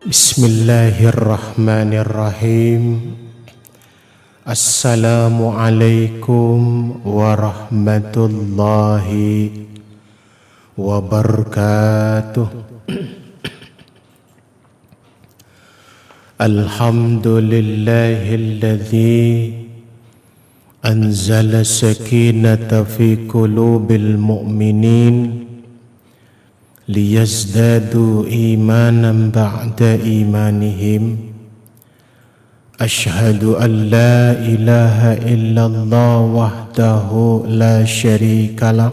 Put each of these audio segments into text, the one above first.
Bismillahirrahmanirrahim. Assalamualaikum warahmatullahi wabarakatuh. Alhamdulillahilladzi anzala sakinata fi qulubil mu'minin liyazdadu imanan ba'da imanihim. Ashhadu an la ilaha illallah wahdahu la syarikalah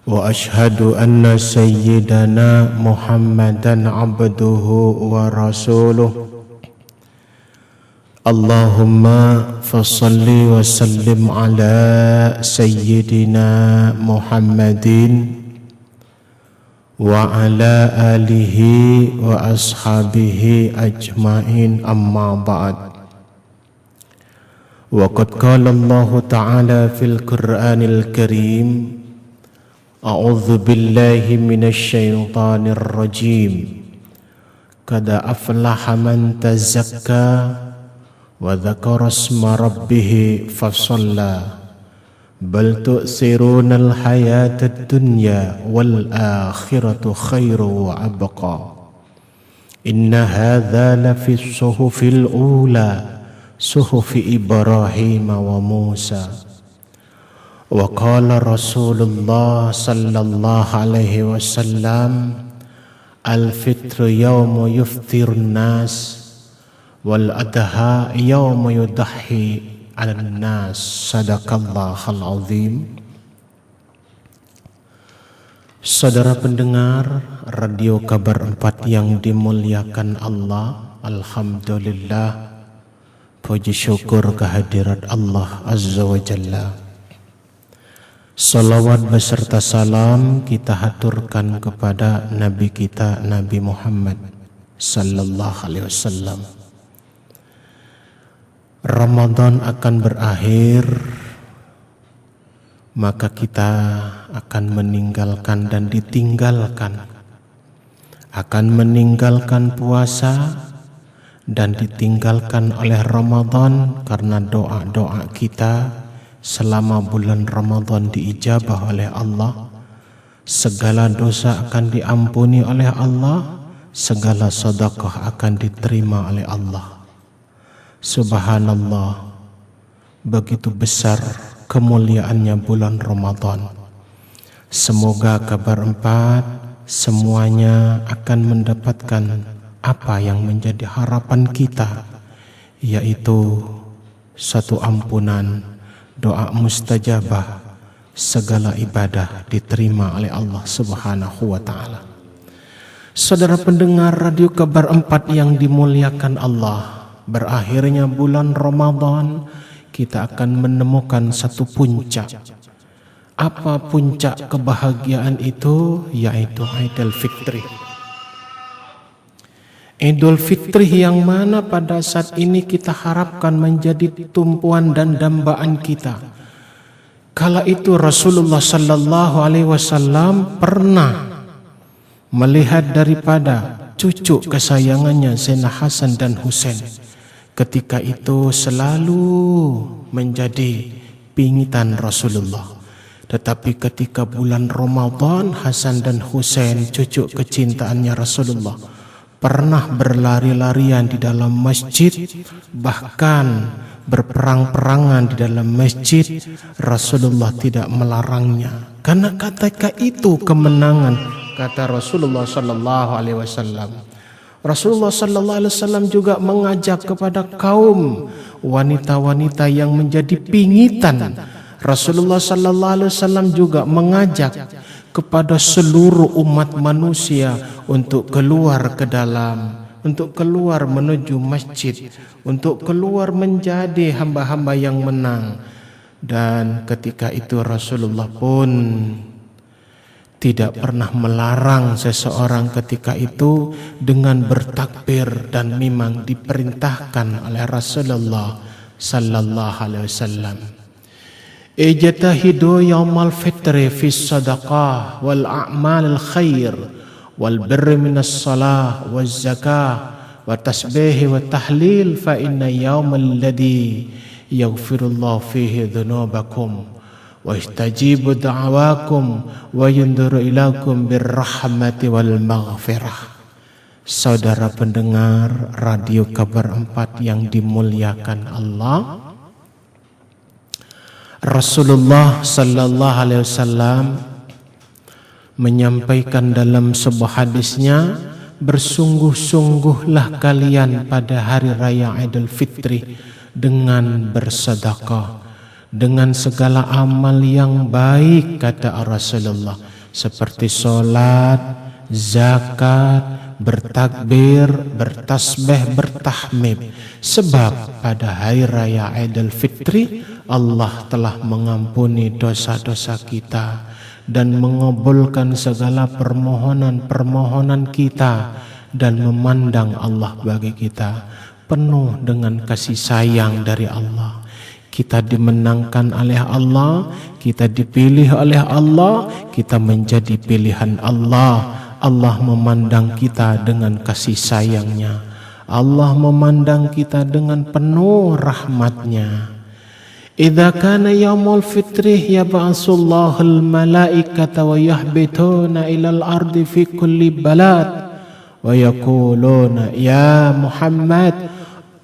wa ashhadu anna sayyidana Muhammadan abduhu wa rasuluh. Allahumma fasalli wa sallim ala sayyidina Muhammadin wa ala alihi wa ashabihi ajma'in, amma ba'd. Wa qad qala Allah ta'ala fil Qur'anil Karim, a'udzu billahi minasy syaithanir rajim. Qad aflaha man tazakka wa dzakara isma rabbih fasalla. Bal tu'sirunal hayatad dunya wal akhiratu khairu wa abqa. Inna hadza lafi suhufil ula suhufi Ibrahim wa Musa. Wa qala Rasulullah sallallahu alaihi wasallam, al-fitru yawma yuftirun nas wal adha yawma yudahhi al-nas. Sadaqallahul azim. Saudara pendengar Radio Kabar 4 yang dimuliakan Allah, alhamdulillah, puji syukur kehadirat Allah Azza wa Jalla. Salawat beserta salam kita haturkan kepada Nabi kita, Nabi Muhammad sallallahu alaihi wasallam. Ramadan akan berakhir, maka kita akan meninggalkan dan ditinggalkan, akan meninggalkan puasa dan ditinggalkan oleh Ramadan karena doa-doa kita selama bulan Ramadan diijabah oleh Allah. Segala dosa akan diampuni oleh Allah, segala sedekah akan diterima oleh Allah. Subhanallah, begitu besar kemuliaannya bulan Ramadan. Semoga Kabar 4 semuanya akan mendapatkan apa yang menjadi harapan kita, yaitu satu ampunan, doa mustajabah, segala ibadah diterima oleh Allah Subhanahu wa ta'ala. Saudara pendengar Radio Kabar 4 yang dimuliakan Allah, berakhirnya bulan Ramadan, kita akan menemukan satu puncak. Apa puncak kebahagiaan itu? Yaitu Idul Fitri. Idul Fitri yang mana pada saat ini kita harapkan menjadi tumpuan dan dambaan kita. Kala itu Rasulullah sallallahu alaihi wasallam pernah melihat daripada cucu kesayangannya Sayyidina Hasan dan Husain. Ketika itu selalu menjadi pingitan Rasulullah. Tetapi ketika bulan Ramadan, Hasan dan Husain, cucu kecintaannya Rasulullah, pernah berlari-larian di dalam masjid, bahkan berperang-perangan di dalam masjid. Rasulullah tidak melarangnya, karena ketika itu kemenangan, kata Rasulullah sallallahu alaihi wasallam, Rasulullah sallallahu alaihi wasallam juga mengajak kepada kaum wanita-wanita yang menjadi pingitan. Rasulullah sallallahu alaihi wasallam juga mengajak kepada seluruh umat manusia untuk keluar ke dalam, untuk keluar menuju masjid, untuk keluar menjadi hamba-hamba yang menang. Dan ketika itu Rasulullah pun tidak pernah melarang seseorang ketika itu dengan bertakbir, dan memang diperintahkan oleh Rasulullah sallallahu alaihi wasallam. Ijtahidu yaumal fitri fi sadaqah wal a'mal al khair wal birri minas salah waz zakah wa tasbih wa tahlil fa inna yaumal ladzi yaghfirullahu fihi dhunubakum wa istajibu da'awakum wa yunduru ilakum birrahmati wal maghfirah. Saudara pendengar radio Kabar 4 yang dimuliakan Allah, Rasulullah sallallahu alaihi wasallam menyampaikan dalam sebuah hadisnya, bersungguh-sungguhlah kalian pada hari raya Idul Fitri dengan bersedekah, dengan segala amal yang baik, kata Rasulullah, seperti solat, zakat, bertakbir, bertasbih, bertahmid. Sebab pada hari raya Idul Fitri Allah telah mengampuni dosa-dosa kita dan mengabulkan segala permohonan-permohonan kita, dan memandang Allah bagi kita penuh dengan kasih sayang dari Allah. Kita dimenangkan oleh Allah, kita dipilih oleh Allah, kita menjadi pilihan Allah. Allah memandang kita dengan kasih sayangnya. Allah memandang kita dengan penuh rahmatnya. Idza kana yaumul fitri yab'atsullahul malaikata wa yahbituna ilal ardi fi kulli balad wa yaquluna ya Muhammad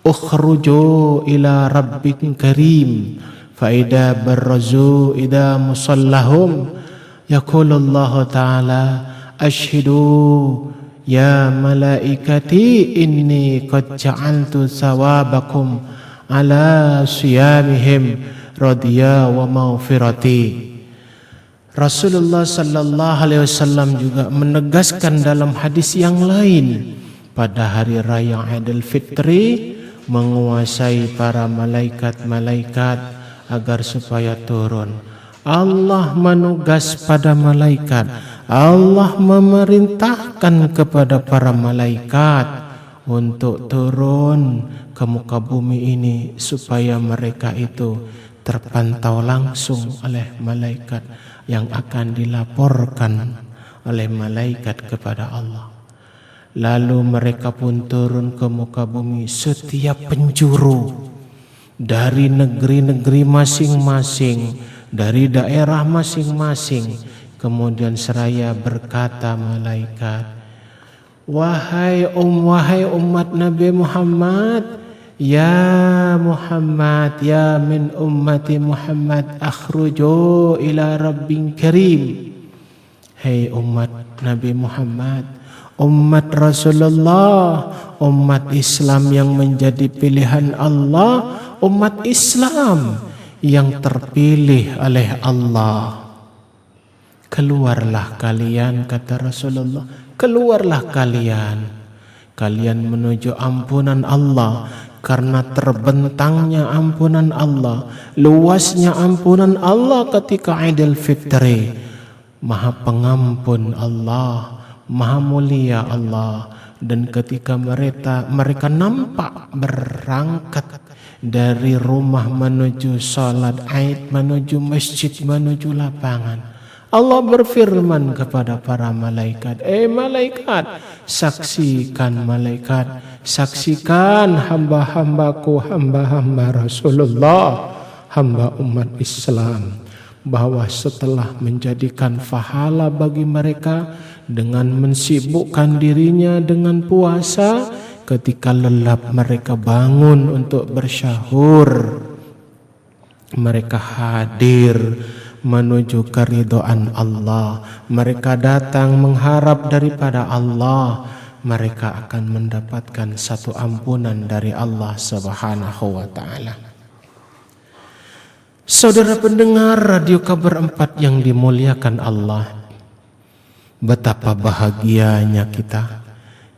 ukhruju ila rabbikin karim fa idza barrazu ida musallahum yaqulullahu ta'ala ashhadu ya malaikati inni qad ja'altu sawabakum ala siyamihim radhiya wa maghfirati. Rasulullah sallallahu alaihi wasallam juga menegaskan dalam hadis yang lain, pada hari raya Idul Fitri menguasai para malaikat-malaikat agar supaya turun. Allah menugas pada malaikat, Allah memerintahkan kepada para malaikat untuk turun ke muka bumi ini supaya mereka itu terpantau langsung oleh malaikat yang akan dilaporkan oleh malaikat kepada Allah. Lalu mereka pun turun ke muka bumi, setiap penjuru dari negeri-negeri masing-masing, dari daerah masing-masing. Kemudian seraya berkata malaikat, wahai umat Nabi Muhammad, ya Muhammad, ya min ummati Muhammad, akhruju ila rabbin karim. Hai umat Nabi Muhammad, umat Rasulullah, umat Islam yang menjadi pilihan Allah, umat Islam yang terpilih oleh Allah. Keluarlah kalian, kata Rasulullah, keluarlah kalian. Kalian menuju ampunan Allah, karena terbentangnya ampunan Allah, luasnya ampunan Allah ketika Idul Fitri. Maha pengampun Allah, maha mulia Allah. Dan ketika mereka nampak berangkat dari rumah menuju salat Id, menuju masjid, menuju lapangan, Allah berfirman kepada para malaikat, malaikat, saksikan malaikat, saksikan hamba-hambaku, hamba-hamba Rasulullah, hamba umat Islam, bahwa setelah menjadikan pahala bagi mereka dengan mensibukkan dirinya dengan puasa, ketika lelap mereka bangun untuk bersyahur, mereka hadir menuju keridhaan Allah. Mereka datang mengharap daripada Allah, mereka akan mendapatkan satu ampunan dari Allah Subhanahu wa taala. Saudara pendengar radio kabar 4 yang dimuliakan Allah, betapa bahagianya kita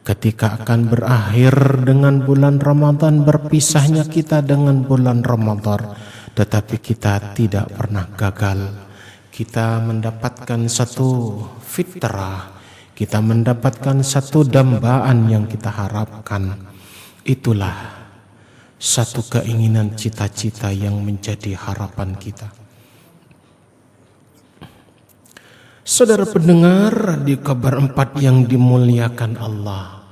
ketika akan berakhir dengan bulan Ramadan, berpisahnya kita dengan bulan Ramadan, tetapi kita tidak pernah gagal. Kita mendapatkan satu fitrah, kita mendapatkan satu dambaan yang kita harapkan. Itulah satu keinginan cita-cita yang menjadi harapan kita. Saudara pendengar di kabar 4 yang dimuliakan Allah,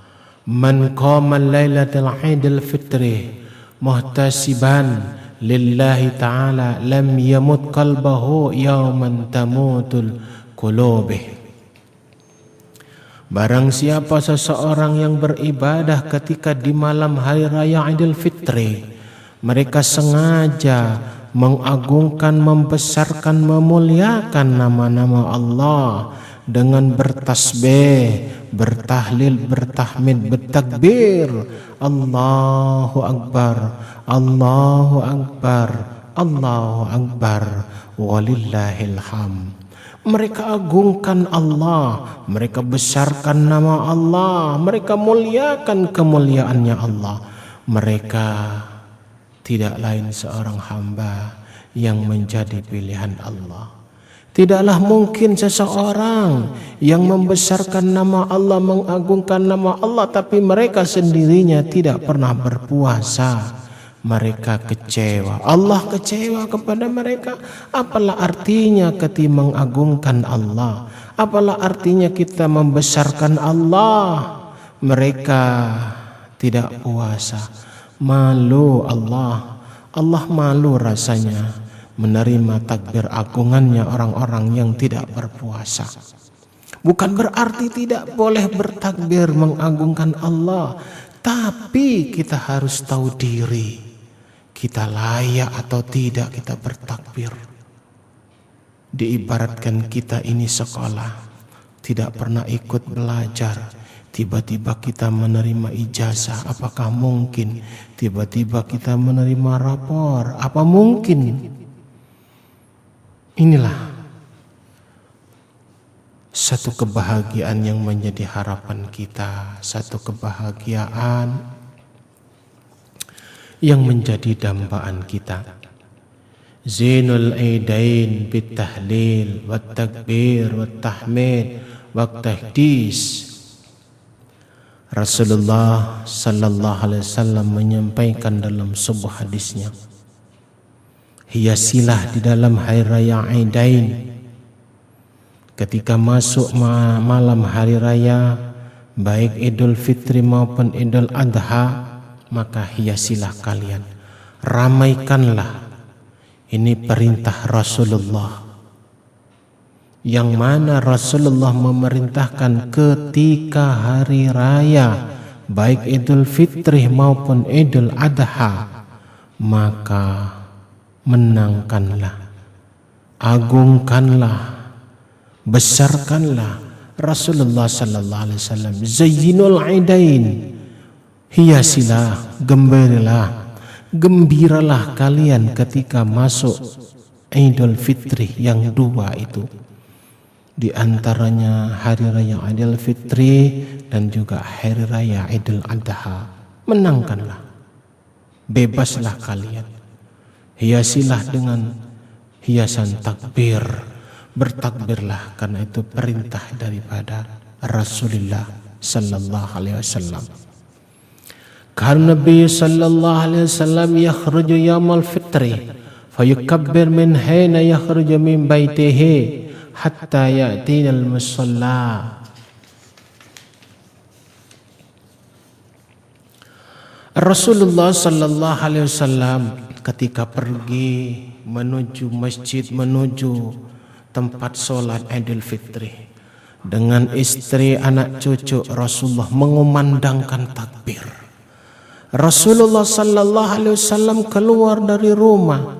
man qama lailatul idul fitri muhtasiban lillahi ta'ala lam yamut qalbahu yawman tamutul qulubih. Barang siapa seseorang yang beribadah ketika di malam hari raya Idul Fitri, mereka sengaja mengagungkan, membesarkan, memuliakan nama-nama Allah dengan bertasbih, bertahlil, bertahmid, bertakbir, Allahu Akbar, Allahu Akbar, Allahu Akbar, walillahil hamd. Mereka agungkan Allah, mereka besarkan nama Allah, mereka muliakan kemuliaannya Allah. Mereka tidak lain seorang hamba yang menjadi pilihan Allah. Tidaklah mungkin seseorang yang membesarkan nama Allah, mengagungkan nama Allah, tapi mereka sendirinya tidak pernah berpuasa. Mereka kecewa, Allah kecewa kepada mereka. Apalah artinya kita mengagungkan Allah? Apalah artinya kita membesarkan Allah? Mereka tidak puasa, malu Allah. Allah malu rasanya menerima takbir agungannya orang-orang yang tidak berpuasa. Bukan berarti tidak boleh bertakbir mengagungkan Allah, tapi kita harus tahu diri. Kita layak atau tidak kita bertakbir. Diibaratkan kita ini sekolah, tidak pernah ikut belajar, tiba-tiba kita menerima ijazah. Apakah mungkin? Tiba-tiba kita menerima rapor. Apa mungkin? Inilah satu kebahagiaan yang menjadi harapan kita, satu kebahagiaan yang menjadi dambaan kita. Zinul aidain bitahlil wat takbir wat tahmid wat tahdis. Rasulullah sallallahu alaihi wasallam menyampaikan dalam sebuah hadisnya, hiasilah di dalam hari raya Aidain. Ketika masuk malam hari raya, baik Idul Fitri maupun Idul Adha, maka hiasilah kalian, ramaikanlah. Ini perintah Rasulullah, yang mana Rasulullah memerintahkan ketika hari raya baik Idul Fitri maupun Idul Adha, maka menangkanlah, agungkanlah, besarkanlah. Rasulullah sallallahu alaihi wasallam, zayyinul aidain, hiasilah, gembiralah kalian ketika masuk Idul Fitri yang dua itu. Di antaranya hari raya Idul Fitri dan juga hari raya Idul Adha. Menangkanlah, bebaslah kalian, hiasilah dengan hiasan takbir, bertakbirlah, karena itu perintah daripada Rasulullah sallallahu alaihi wasallam. Karena Nabi sallallahu alaihi wasallam yakhruju yaumal fitri fayukabbir min hina yakhruju min baitihi hatta ya'tina al-musalla. Rasulullah sallallahu alaihi wasallam ketika pergi menuju masjid, menuju tempat sholat Idul Fitri dengan istri, anak cucu, Rasulullah mengumandangkan takbir. Rasulullah sallallahu alaihi wasallam keluar dari rumah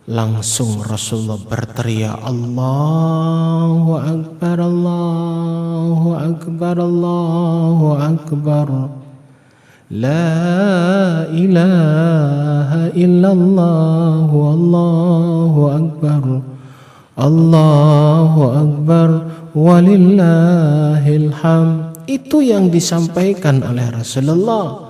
Langsung Rasulullah berteriak, Allahu Akbar, Allahu Akbar, Allahu Akbar. La ilaha illallah, Allahu Akbar, Allahu Akbar, walillahil hamd. Itu yang disampaikan oleh Rasulullah.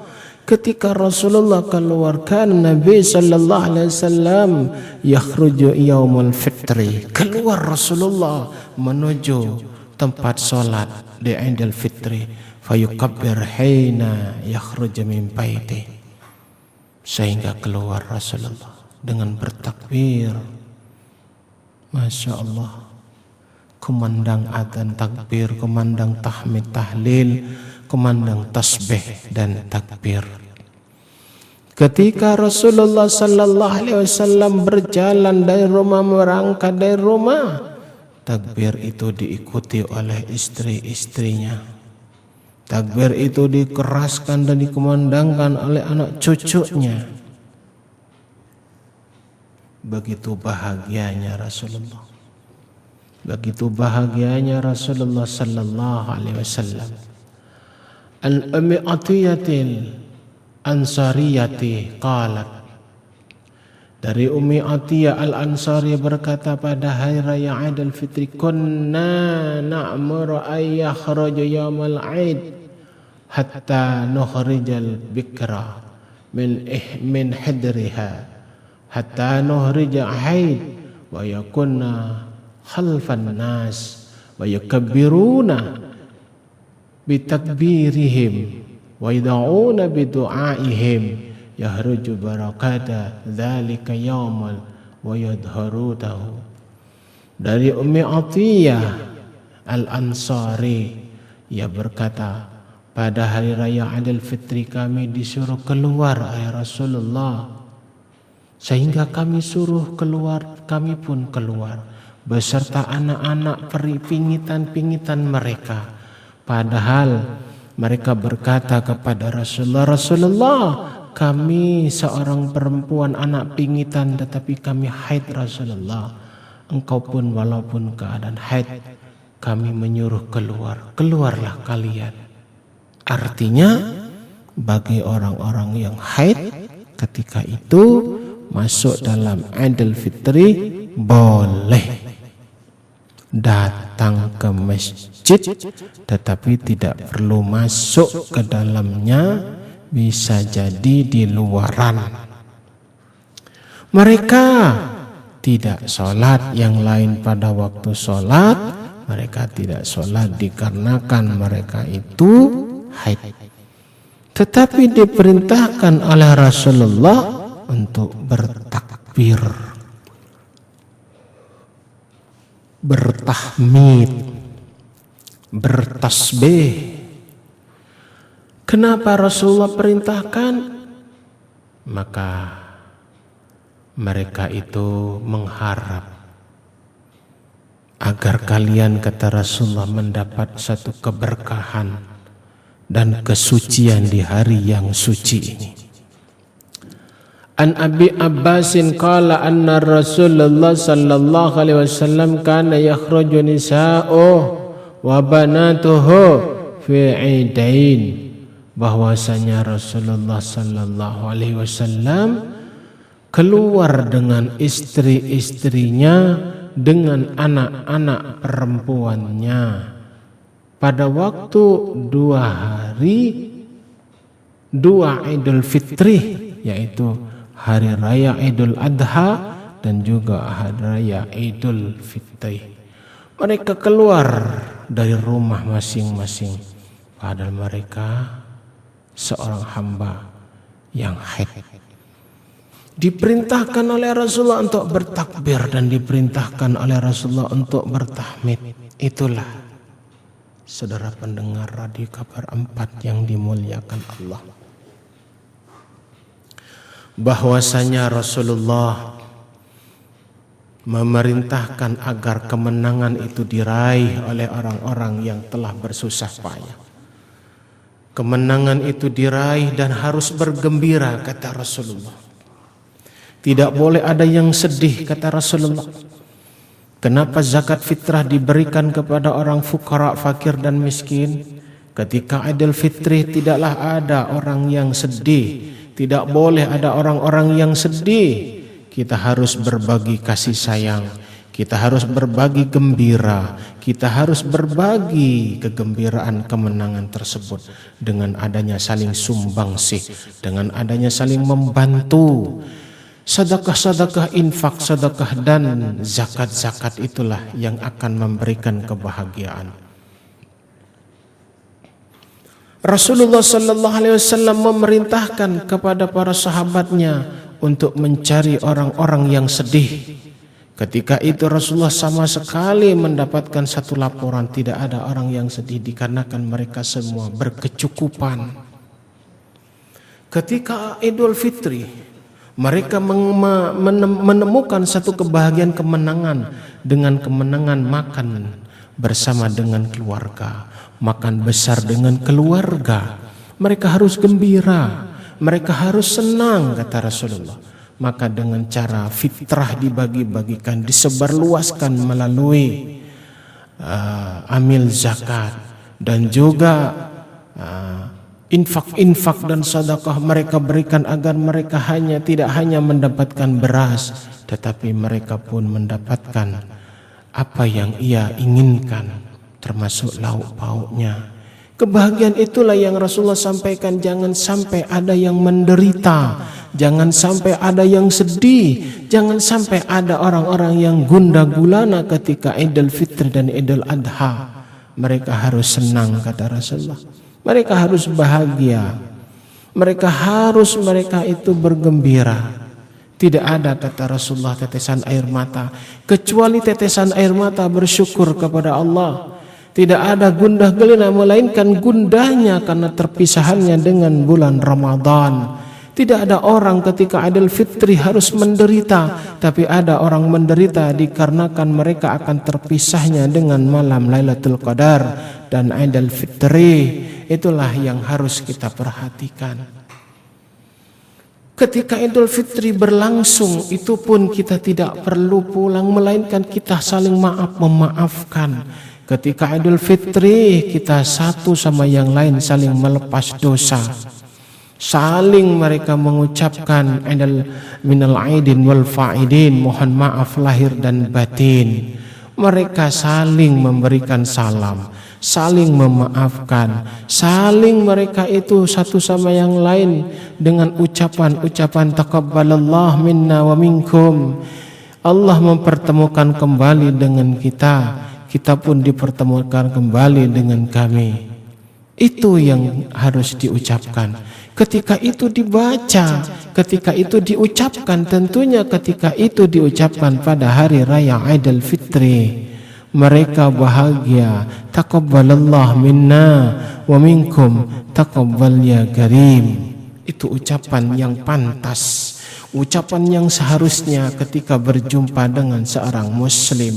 Ketika Rasulullah keluarkan Nabi sallallahu alaihi wasallam yakhruju yaumul fitri, keluar Rasulullah menuju tempat salat di Idul Fitri, fayukabbir hina yakhruju min baiti, sehingga keluar Rasulullah dengan bertakbir. Masya Allah, kumandang adzan takbir, kumandang tahmid tahlil, kumandang tasbih dan takbir. Ketika Rasulullah sallallahu alaihi wasallam berjalan dari rumah, merangkak dari rumah, takbir itu diikuti oleh istri-istrinya. Takbir itu dikeraskan dan dikumandangkan oleh anak cucunya. Begitu bahagianya Rasulullah. Begitu bahagianya Rasulullah sallallahu alaihi wasallam. Al-Ummi Atiyatil Ansariyati qalat, dari Ummi Atiyah Al-Ansari berkata, pada hari raya Idul Fitri, kunna na'muru ay yakhruju yawmal Aid hatta nukhrijal bikra min hidriha hatta nukhrija Aid wa yakunna khalfan nas wa yukabbiruna bitakbirihim wa yad'una bidu'aihim yahruju barakata dzalika yaumal wa yadharudahu. Dari Ummi Atiyah Al-Ansari, ia berkata, pada hari raya Idul Fitri kami disuruh keluar oleh Rasulullah, sehingga kami suruh keluar, kami pun keluar beserta anak-anak pingitan-pingitan mereka. Padahal mereka berkata kepada Rasulullah, Rasulullah, kami seorang perempuan anak pingitan tetapi kami haid Rasulullah. Engkau pun walaupun keadaan haid, kami menyuruh keluar. Keluarlah kalian. Artinya bagi orang-orang yang haid ketika itu masuk dalam Idul Fitri boleh datang ke masjid, tetapi tidak perlu masuk ke dalamnya, bisa jadi di luaran. Mereka tidak sholat, yang lain pada waktu sholat mereka tidak sholat dikarenakan mereka itu haid, tetapi diperintahkan oleh Rasulullah untuk bertakbir, bertahmid, bertasbih. Kenapa Rasulullah perintahkan? Maka mereka itu mengharap agar kalian, kata Rasulullah, mendapat satu keberkahan dan kesucian di hari yang suci ini. An Abi Abbasin qala anna Rasulullah sallallahu alaihi wasallam kana yakhruju nisa'u wa banatuhu fi idain, bahwasanya Rasulullah sallallahu alaihi wasallam keluar dengan istri-istrinya dengan anak-anak perempuannya pada waktu dua Idul Fitri, yaitu hari raya Idul Adha dan juga hari raya Idul Fitri. Mereka keluar dari rumah masing-masing, padahal mereka seorang hamba yang haid. Diperintahkan oleh Rasulullah untuk bertakbir dan diperintahkan oleh Rasulullah untuk bertahmid. Itulah, saudara pendengar radio kabar 4 yang dimuliakan Allah, bahwasanya Rasulullah memerintahkan agar kemenangan itu diraih oleh orang-orang yang telah bersusah payah. Kemenangan itu diraih dan harus bergembira, kata Rasulullah. Tidak boleh ada yang sedih, kata Rasulullah. Kenapa zakat fitrah diberikan kepada orang fukara, fakir dan miskin? Ketika Idul Fitri tidaklah ada orang yang sedih. Tidak boleh ada orang-orang yang sedih. Kita harus berbagi kasih sayang. Kita harus berbagi gembira. Kita harus berbagi kegembiraan kemenangan tersebut dengan adanya saling sumbangsih, dengan adanya saling membantu. Sedekah-sedekah, infak, sedekah dan zakat-zakat itulah yang akan memberikan kebahagiaan. Rasulullah sallallahu alaihi wasallam memerintahkan kepada para sahabatnya untuk mencari orang-orang yang sedih. Ketika itu Rasulullah sama sekali mendapatkan satu laporan tidak ada orang yang sedih dikarenakan mereka semua berkecukupan. Ketika Idul Fitri mereka menemukan satu kebahagiaan kemenangan dengan kemenangan makan bersama dengan keluarga, makan besar dengan keluarga. Mereka harus gembira, mereka harus senang, kata Rasulullah. Maka dengan cara fitrah dibagi-bagikan, disebarluaskan melalui amil zakat dan juga infak dan sedekah mereka berikan agar mereka tidak hanya mendapatkan beras, tetapi mereka pun mendapatkan apa yang ia inginkan, termasuk lauk pauknya. Kebahagiaan itulah yang Rasulullah sampaikan. Jangan sampai ada yang menderita, jangan sampai ada yang sedih, jangan sampai ada orang-orang yang gundah gulana ketika Idul Fitri dan Idul Adha. Mereka harus senang, kata Rasulullah. Mereka harus bahagia. Mereka itu bergembira. Tidak ada, kata Rasulullah, tetesan air mata kecuali tetesan air mata bersyukur kepada Allah. Tidak ada gundah gelina melainkan gundahnya karena terpisahannya dengan bulan Ramadan. Tidak ada orang ketika Idul Fitri harus menderita, tapi ada orang menderita dikarenakan mereka akan terpisahnya dengan malam Lailatul Qadar dan Idul Fitri. Itulah yang harus kita perhatikan. Ketika Idul Fitri berlangsung, itu pun kita tidak perlu pulang, melainkan kita saling memaafkan. Ketika Idul Fitri, kita satu sama yang lain saling melepas dosa. Saling mereka mengucapkan minal aidin wal faidin, mohon maaf lahir dan batin. Mereka saling memberikan salam, saling memaafkan, saling mereka itu satu sama yang lain dengan ucapan taqabbalallah minna wa minkum. Allah mempertemukan kembali dengan kita, kita pun dipertemukan kembali dengan kami. Itu yang harus diucapkan. Ketika itu dibaca, ketika itu diucapkan, tentunya ketika itu diucapkan pada hari raya Idul Fitri, mereka bahagia. Taqabbalallah minna wa minkum taqabbal ya karim. Itu ucapan yang pantas, ucapan yang seharusnya ketika berjumpa dengan seorang muslim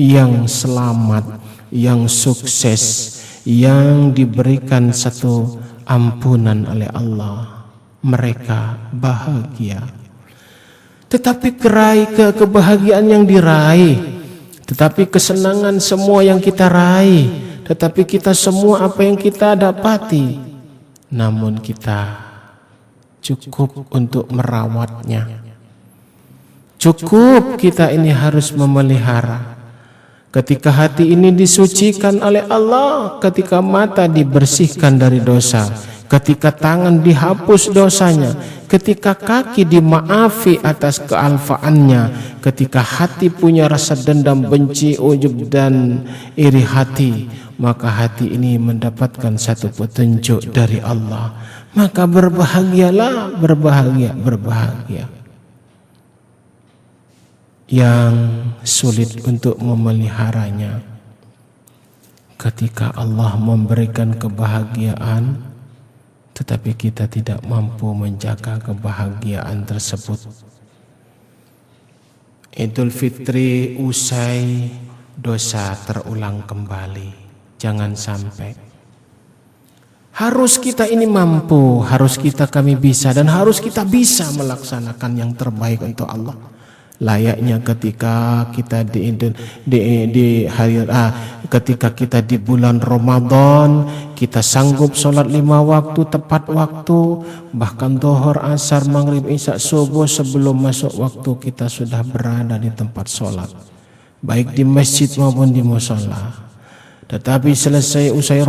yang selamat, yang sukses, yang diberikan satu ampunan oleh Allah. Mereka bahagia. Tetapi kebahagiaan yang diraih, tetapi kesenangan semua yang kita raih, tetapi kita semua apa yang kita dapati, namun kita cukup untuk merawatnya. Cukup kita ini harus memelihara. Ketika hati ini disucikan oleh Allah, ketika mata dibersihkan dari dosa, ketika tangan dihapus dosanya, ketika kaki dimaafi atas kealfaannya, ketika hati punya rasa dendam, benci, ujub dan iri hati, maka hati ini mendapatkan satu petunjuk dari Allah. Maka berbahagialah, berbahagia. Yang sulit untuk memeliharanya, ketika Allah memberikan kebahagiaan tetapi kita tidak mampu menjaga kebahagiaan tersebut. Idul Fitri usai, dosa terulang kembali. Jangan sampai. Harus kita ini mampu, harus kami bisa, dan harus kita bisa melaksanakan yang terbaik untuk Allah. Layaknya ketika kita ketika kita di bulan Ramadan, kita sanggup sholat 5 waktu tepat waktu, bahkan zuhur, asar, maghrib, isya, subuh, sebelum masuk waktu kita sudah berada di tempat sholat, baik di masjid maupun di mushola. Tetapi usai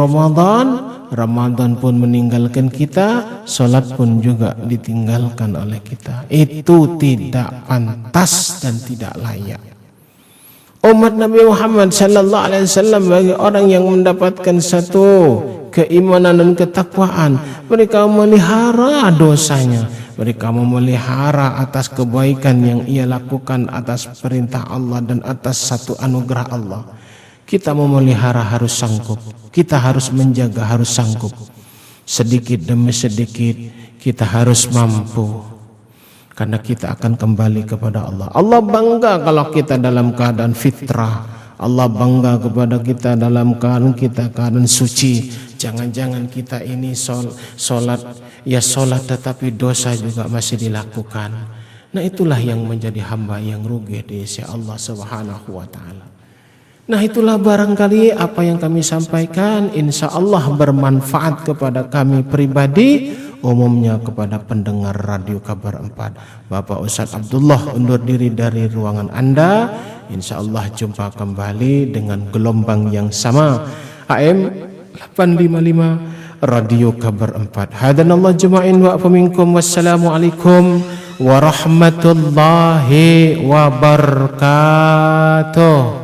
Ramadan pun meninggalkan kita, sholat pun juga ditinggalkan oleh kita. Itu tidak pantas dan tidak layak. Umat Nabi Muhammad sallallahu alaihi wasallam bagi orang yang mendapatkan satu keimanan dan ketakwaan, mereka memelihara dosanya, mereka memelihara atas kebaikan yang ia lakukan atas perintah Allah dan atas satu anugerah Allah. Kita memelihara harus sanggup, kita harus menjaga harus sanggup. Sedikit demi sedikit kita harus mampu, karena kita akan kembali kepada Allah. Allah bangga kalau kita dalam keadaan fitrah. Allah bangga kepada kita dalam keadaan suci. Jangan-jangan kita ini sholat tetapi dosa juga masih dilakukan. Nah, itulah yang menjadi hamba yang rugi di sisi Allah Subhanahu wa taala. Nah, itulah barangkali apa yang kami sampaikan, insya Allah bermanfaat kepada kami pribadi, umumnya kepada pendengar Radio Kabar 4. Bapak Ustadz Abdullah undur diri dari ruangan Anda. Insya Allah jumpa kembali dengan gelombang yang sama, AM 855 Radio Kabar 4. Hadanallah jema'in wa afaminkum. Wassalamualaikum warahmatullahi wabarakatuh.